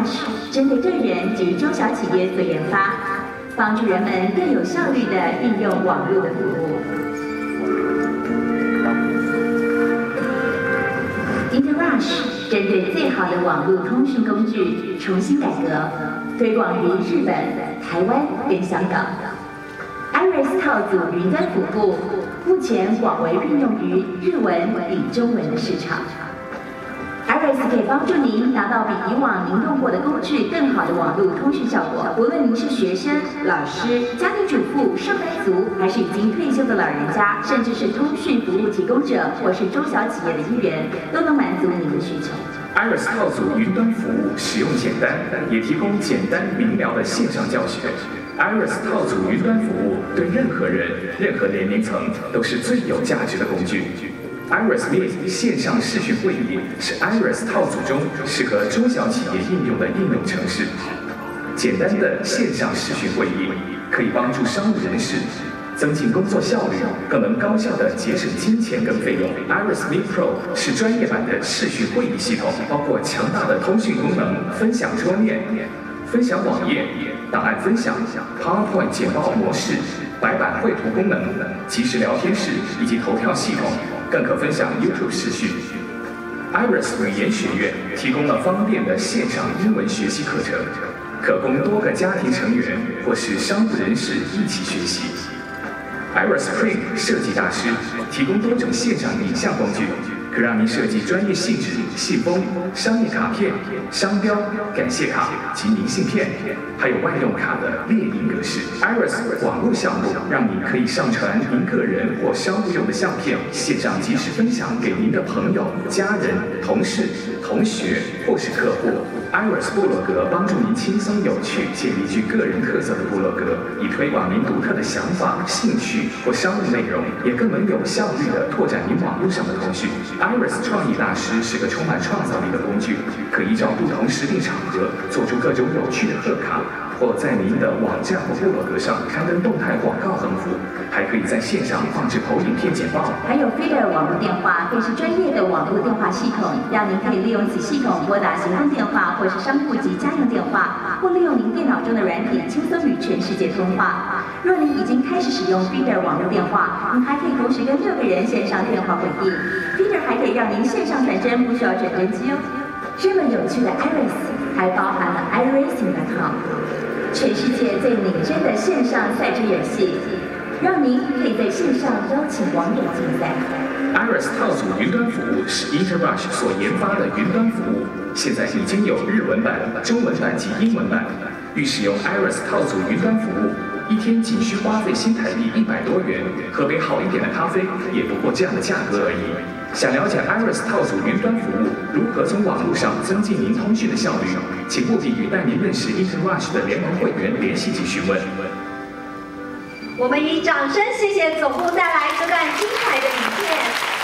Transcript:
Rush 针对个人及中小企业做研发，帮助人们更有效率地运用网络的服务。InterRush 针对最好的网络通讯工具重新改革，推广于日本、台湾跟香港。Iris 套组云端服务目前广为运用于日文与中文的市场。Iris 可以帮助您达到比以往您用过的工具更好的网络通讯效果。无论您是学生、老师、家庭主妇、上班族，还是已经退休的老人家，甚至是通讯服务提供者或是中小企业的一员，都能满足您的需求。Iris 套组云端服务使用简单，也提供简单明了的线上教学。Iris 套组云端服务对任何人、任何年龄层都是最有价值的工具。Iris Meet 线上视讯会议是 Iris 套组中适合中小企业应用的应用程式。简单的线上视讯会议可以帮助商务人士增进工作效率，更能高效地节省金钱跟费用。Iris Meet Pro 是专业版的视讯会议系统，包括强大的通讯功能、分享桌面、分享网页、档案分享、PowerPoint 简报模式、白板绘图功能、即时聊天室以及投票系统，更可分享 YouTube 视讯。Iris 语言学院提供了方便的线上英文学习课程，可供多个家庭成员或是商务人士一起学习。Iris Print 设计大师提供多种线上影像工具，可让您设计专业信纸、信封、商业卡片、商标、感谢卡及明信片，还有外用卡的列印格式。Iris 网络项目让你可以上传您个人或商务用的相片，线上及时分享给您的朋友、家人、同事、同学或是客户。Iris 部落格帮助您轻松有趣建立具个人特色的部落格，以推广您独特的想法、兴趣或商务内容，也更能有效率地拓展您网络上的通讯。Iris 创意大师是个充满创造力的工具，可依照不同时令场合做出各种有趣的贺卡，或在您的网站或部落格上刊登动态广告横幅，还可以在线上放置投影片简报。还有 Feeder 网络电话，更是专业的网络电话系统，让您可以利用此系统拨打行动电话或是商务及家用电话，或利用您电脑中的软体轻松与全世界通话。若您已经开始使用 Feeder 网络电话，您还可以同时跟6个人线上电话会议。Feeder 还可以让您线上传真，不需要转真机哦。这么有趣的 Iris 还包含了 iRacing.com， 全世界最拟真的线上赛车游戏，让您可以在线上邀请网友竞赛。Iris 套组云端服务是 InterRush 所研发的云端服务，现在已经有日文版、中文版及英文版。欲使用 Iris 套组云端服务，一天仅需花费新台币100多元，喝杯好一点的咖啡也不过这样的价格而已。想了解 Iris 套组云端服务如何从网络上增进您通讯的效率，请务必与带您认识 InterRush 的联盟会员联系及询问。我们以掌声谢谢总部带来这段精彩的影片。